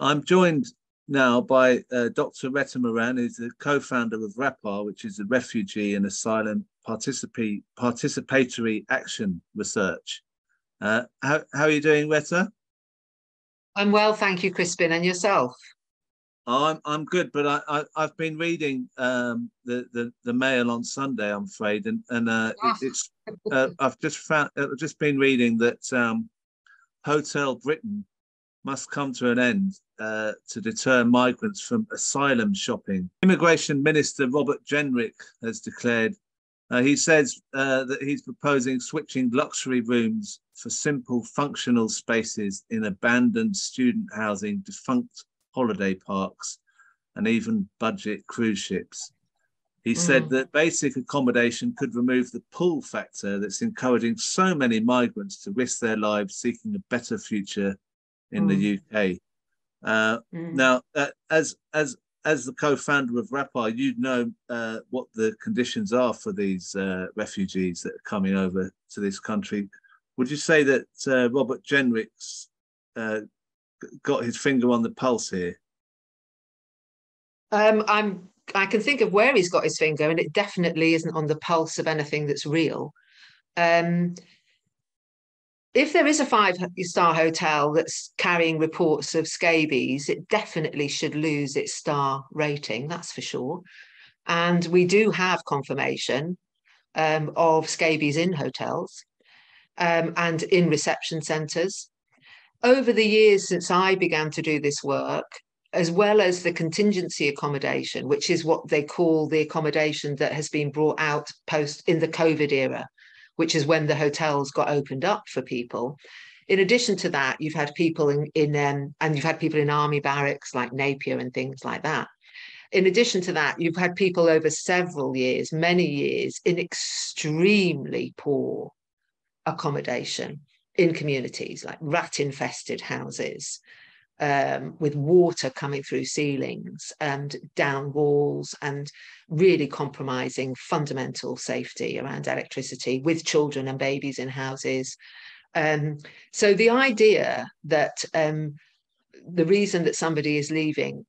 I'm joined now by Dr. Rhetta Moran, who's the co-founder of RAPAR, which is the Refugee and Asylum Participatory Action Research. How are you doing, Rhetta? I'm well, thank you, Crispin. And yourself? I'm good, but I've been reading the Mail on Sunday, I'm afraid, and it's I've just been reading that Hotel Britain must come to an end to deter migrants from asylum shopping. Immigration Minister Robert Jenrick has declared, he says that he's proposing switching luxury rooms for simple functional spaces in abandoned student housing, defunct holiday parks, and even budget cruise ships. He said that basic accommodation could remove the pull factor that's encouraging so many migrants to risk their lives seeking a better future in the UK. Now, as the co-founder of RAPAR, you know what the conditions are for these refugees that are coming over to this country. Would you say that Robert Jenrick's got his finger on the pulse here? I can think of where he's got his finger, and it definitely isn't on the pulse of anything that's real. If there is a five-star hotel that's carrying reports of scabies, it definitely should lose its star rating, that's for sure. And we do have confirmation of scabies in hotels and in reception centres. Over the years since I began to do this work, as well as the contingency accommodation, which is what they call the accommodation that has been brought out in the COVID era, which is when the hotels got opened up for people. In addition to that, you've had people and you've had people in army barracks like Napier and things like that. In addition to that, you've had people over several years, many years, in extremely poor accommodation in communities like rat-infested houses, with water coming through ceilings and down walls, and really compromising fundamental safety around electricity, with children and babies in houses. So the idea that the reason that somebody is leaving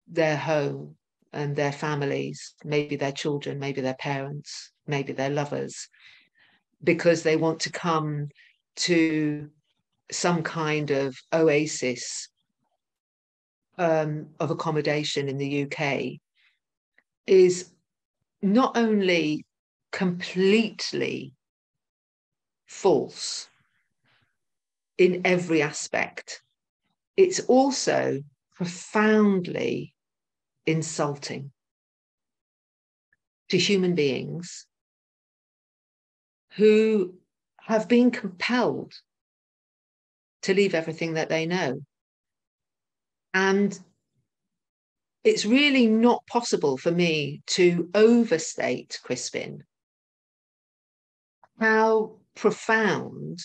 their home and their families, maybe their children, maybe their parents, maybe their lovers, because they want to come to some kind of oasis of accommodation in the UK, is not only completely false in every aspect, it's also profoundly insulting to human beings who have been compelled to leave everything that they know. And it's really not possible for me to overstate, Crispin, how profound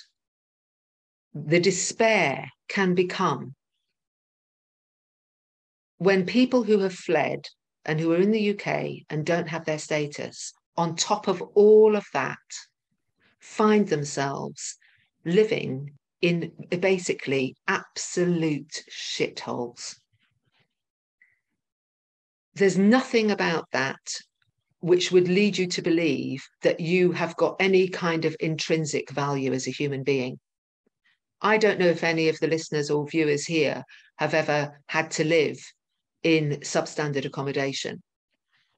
the despair can become when people who have fled and who are in the UK and don't have their status, on top of all of that, find themselves living in basically absolute shitholes. There's nothing about that which would lead you to believe that you have got any kind of intrinsic value as a human being. I don't know if any of the listeners or viewers here have ever had to live in substandard accommodation.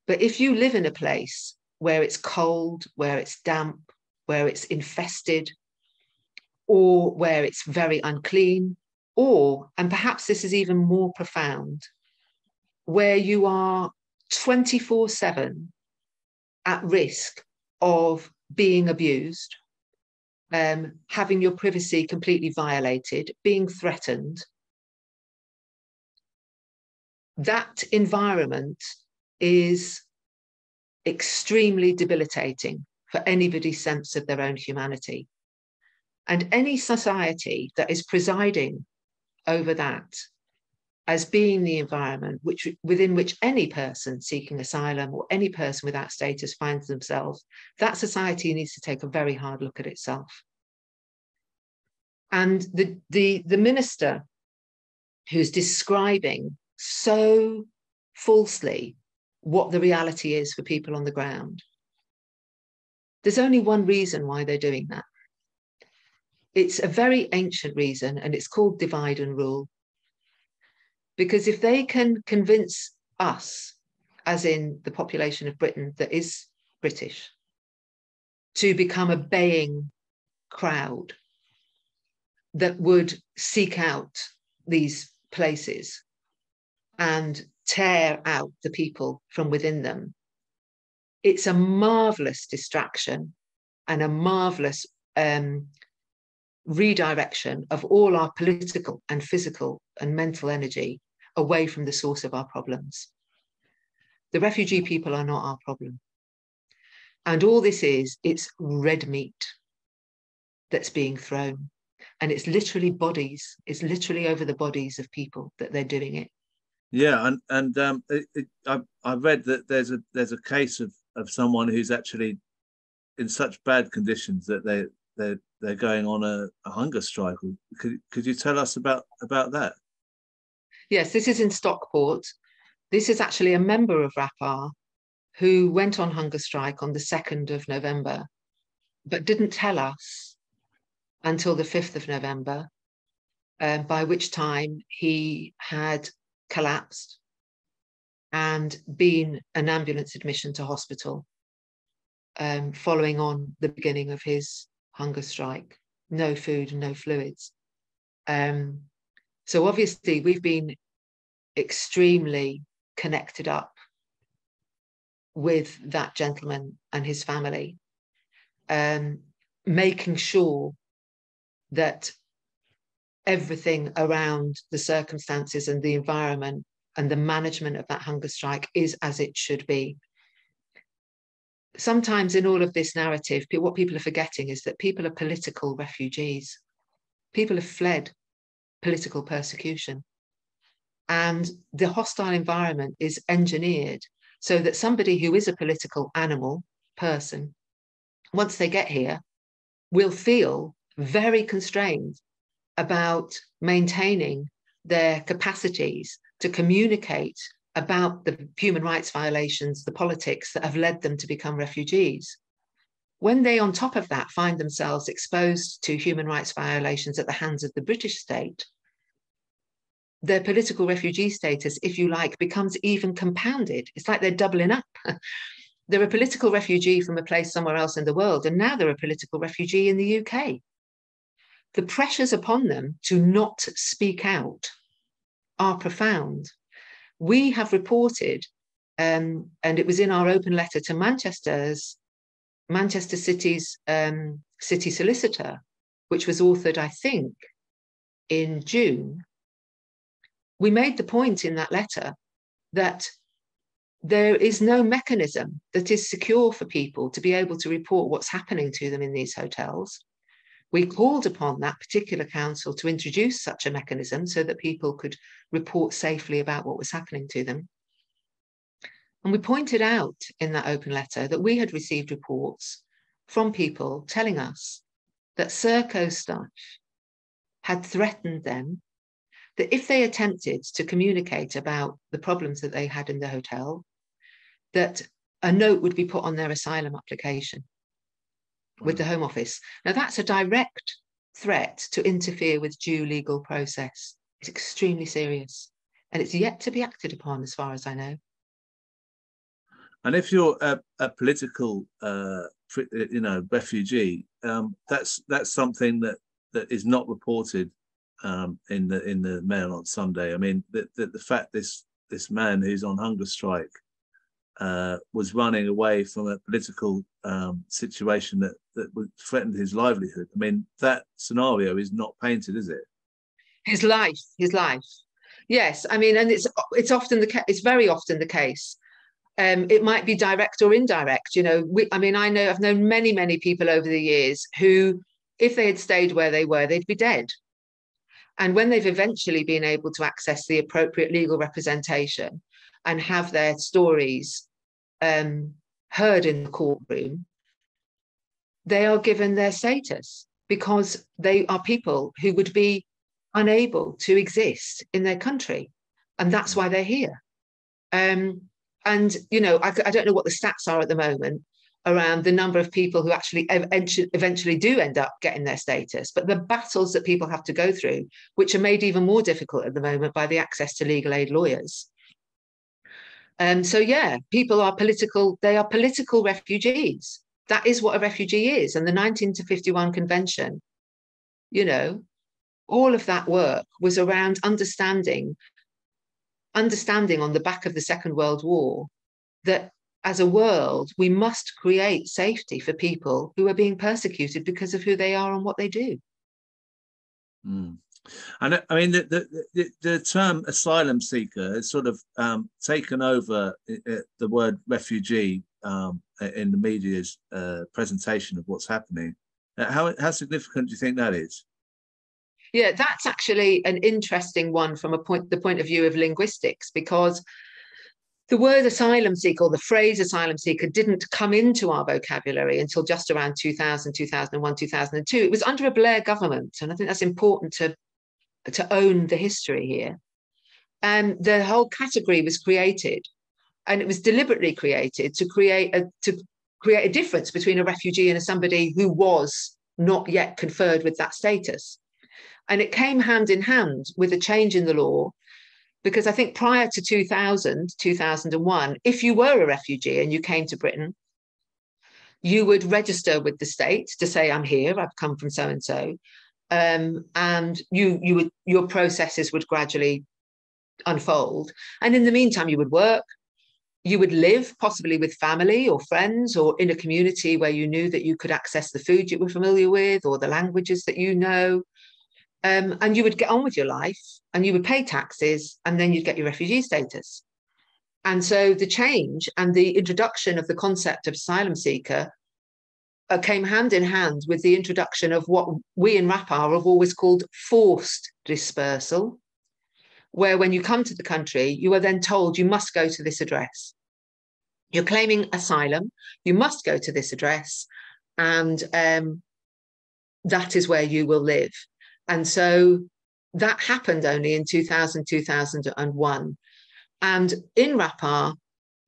But if you live in a place where it's cold, where it's damp, where it's infested, or where it's very unclean, or, and perhaps this is even more profound, where you are 24/7 at risk of being abused, having your privacy completely violated, being threatened, that environment is extremely debilitating for anybody's sense of their own humanity. And any society that is presiding over that as being the environment within which any person seeking asylum or any person without status finds themselves, that society needs to take a very hard look at itself. And the minister who's describing so falsely what the reality is for people on the ground. There's only one reason why they're doing that. It's a very ancient reason, and it's called divide and rule. Because if they can convince us, as in the population of Britain that is British, to become a baying crowd that would seek out these places and tear out the people from within them, it's a marvelous distraction and a marvelous redirection of all our political and physical and mental energy away from the source of our problems. The refugee people are not our problem. And all this is, it's red meat that's being thrown. And it's literally bodies. It's literally over the bodies of people that they're doing it. Yeah, I read that there's a case of someone who's actually in such bad conditions that they're going on a hunger strike. Could you tell us about that? Yes, this is in Stockport. This is actually a member of RAPAR who went on hunger strike on the 2nd of November, but didn't tell us until the 5th of November, by which time he had collapsed and been an ambulance admission to hospital, following on the beginning of his hunger strike. No food and no fluids. So obviously we've been extremely connected up with that gentleman and his family, making sure that everything around the circumstances and the environment and the management of that hunger strike is as it should be. Sometimes in all of this narrative, what people are forgetting is that people are political refugees. People have fled political persecution. And the hostile environment is engineered so that somebody who is a political animal, person, once they get here, will feel very constrained about maintaining their capacities to communicate about the human rights violations, the politics that have led them to become refugees. When they, on top of that, find themselves exposed to human rights violations at the hands of the British state, their political refugee status, if you like, becomes even compounded. It's like they're doubling up. They're a political refugee from a place somewhere else in the world, and now they're a political refugee in the UK. The pressures upon them to not speak out are profound. We have reported, and it was in our open letter to Manchester City's city solicitor, which was authored, I think, in June. We made the point in that letter that there is no mechanism that is secure for people to be able to report what's happening to them in these hotels. We called upon that particular council to introduce such a mechanism so that people could report safely about what was happening to them. And we pointed out in that open letter that we had received reports from people telling us that Serco staff had threatened them that if they attempted to communicate about the problems that they had in the hotel, that a note would be put on their asylum application with the Home Office. Now, that's a direct threat to interfere with due legal process. It's extremely serious, and it's yet to be acted upon, as far as I know. And if you're a political, refugee, that's something that is not reported in the Mail on Sunday. I mean, the fact this man who's on hunger strike was running away from a political situation that threatened his livelihood. I mean, that scenario is not painted, is it? His life. Yes, I mean, and it's very often the case. It might be direct or indirect. You know, I've known many people over the years who, if they had stayed where they were, they'd be dead. And when they've eventually been able to access the appropriate legal representation and have their stories heard in the courtroom, they are given their status because they are people who would be unable to exist in their country. And that's why they're here. And, you know, I don't know what the stats are at the moment around the number of people who actually eventually do end up getting their status, but the battles that people have to go through, which are made even more difficult at the moment by the access to legal aid lawyers. So, yeah, people are political, they are political refugees. That is what a refugee is. And the 1951 Convention, you know, all of that work was around understanding on the back of the Second World War that as a world, we must create safety for people who are being persecuted because of who they are and what they do. Mm. And I mean, the term asylum seeker has sort of taken over the word refugee in the media's presentation of what's happening. How significant do you think that is? Yeah, that's actually an interesting one from the point of view of linguistics, because the word asylum seeker, or the phrase asylum seeker, didn't come into our vocabulary until just around 2000, 2001, 2002. It was under a Blair government, and I think that's important to own the history here. And the whole category was created, and it was deliberately created to create a difference between a refugee and somebody who was not yet conferred with that status. And it came hand in hand with a change in the law, because I think prior to 2000, 2001, if you were a refugee and you came to Britain, you would register with the state to say, I'm here, I've come from so-and-so. And your processes would gradually unfold. And in the meantime, you would work, you would live possibly with family or friends, or in a community where you knew that you could access the food you were familiar with or the languages that you know. And you would get on with your life, and you would pay taxes, and then you'd get your refugee status. And so the change and the introduction of the concept of asylum seeker came hand in hand with the introduction of what we in RAPAR have always called forced dispersal, where when you come to the country, you are then told you must go to this address. You're claiming asylum, you must go to this address, and that is where you will live. And so that happened only in 2000, 2001. And in RAPAR,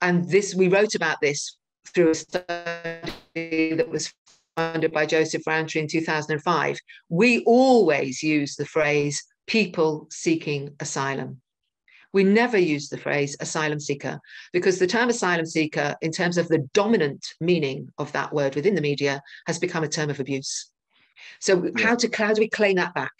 and we wrote about this through a study that was funded by Joseph Rowntree in 2005, we always use the phrase people seeking asylum. We never use the phrase asylum seeker, because the term asylum seeker, in terms of the dominant meaning of that word within the media, has become a term of abuse. So how do we claim that back?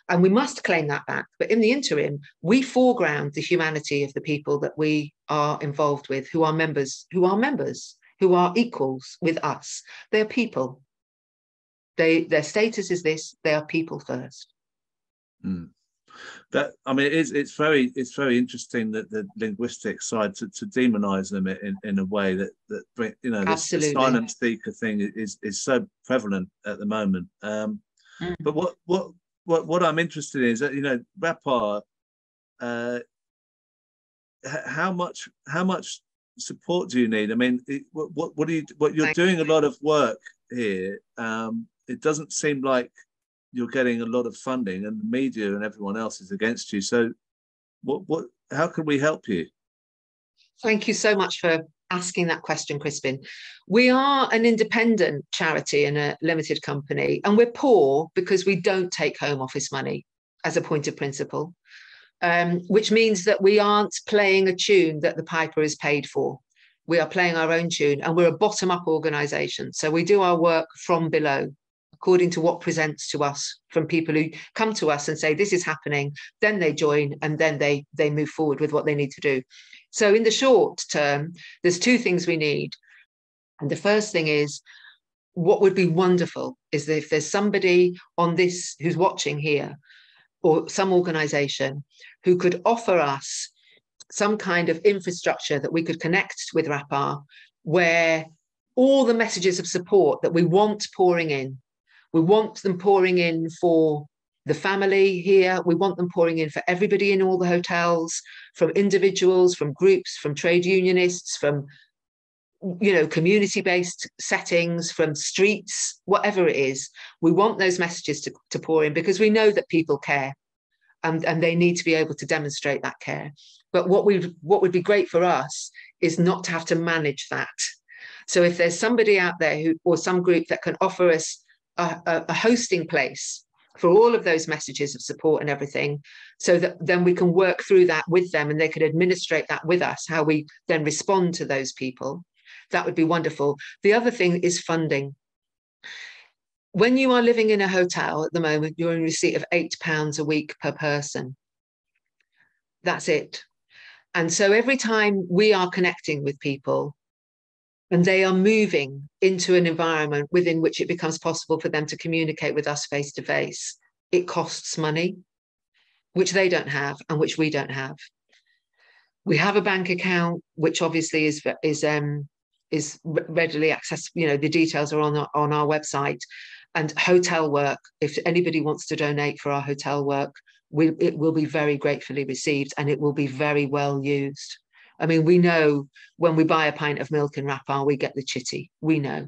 And we must claim that back. But in the interim, we foreground the humanity of the people that we are involved with, who are members, who are equals with us. They're people. Their status is this: they are people first. Mm. That, I mean, it's very interesting that the linguistic side to demonize them in a way that you know, this asylum seeker thing is so prevalent at the moment. But what I'm interested in is that, you know, RAPAR, how much support do you need? I mean, you're doing a lot of work here. It doesn't seem like you're getting a lot of funding, and the media and everyone else is against you. So how can we help you? Thank you so much for asking that question, Crispin. We are an independent charity and a limited company, and we're poor because we don't take Home Office money as a point of principle, which means that we aren't playing a tune that the piper is paid for. We are playing our own tune, and we're a bottom-up organisation. So we do our work from below, according to what presents to us from people who come to us and say, this is happening, then they join, and then they move forward with what they need to do. So in the short term, there's two things we need. And the first thing is, what would be wonderful is that if there's somebody on this who's watching here, or some organisation who could offer us some kind of infrastructure that we could connect with RAPAR, where all the messages of support that we want pouring in, we want them pouring in for the family here. We want them pouring in for everybody in all the hotels, from individuals, from groups, from trade unionists, from, you know, community-based settings, from streets, whatever it is. We want those messages to pour in, because we know that people care. and they need to be able to demonstrate that care. But what would be great for us is not to have to manage that. So if there's somebody out there or some group that can offer us a hosting place for all of those messages of support and everything, so that then we can work through that with them and they can administrate that with us, how we then respond to those people, that would be wonderful. The other thing is funding. When you are living in a hotel at the moment, you're in receipt of £8 a week per person. That's it. And so every time we are connecting with people and they are moving into an environment within which it becomes possible for them to communicate with us face to face, it costs money, which they don't have and which we don't have. We have a bank account, which obviously is readily accessible. You know, the details are on our website. And hotel work, if anybody wants to donate for our hotel work, it will be very gratefully received and it will be very well used. I mean, we know when we buy a pint of milk in RAPAR, we get the chitty. We know.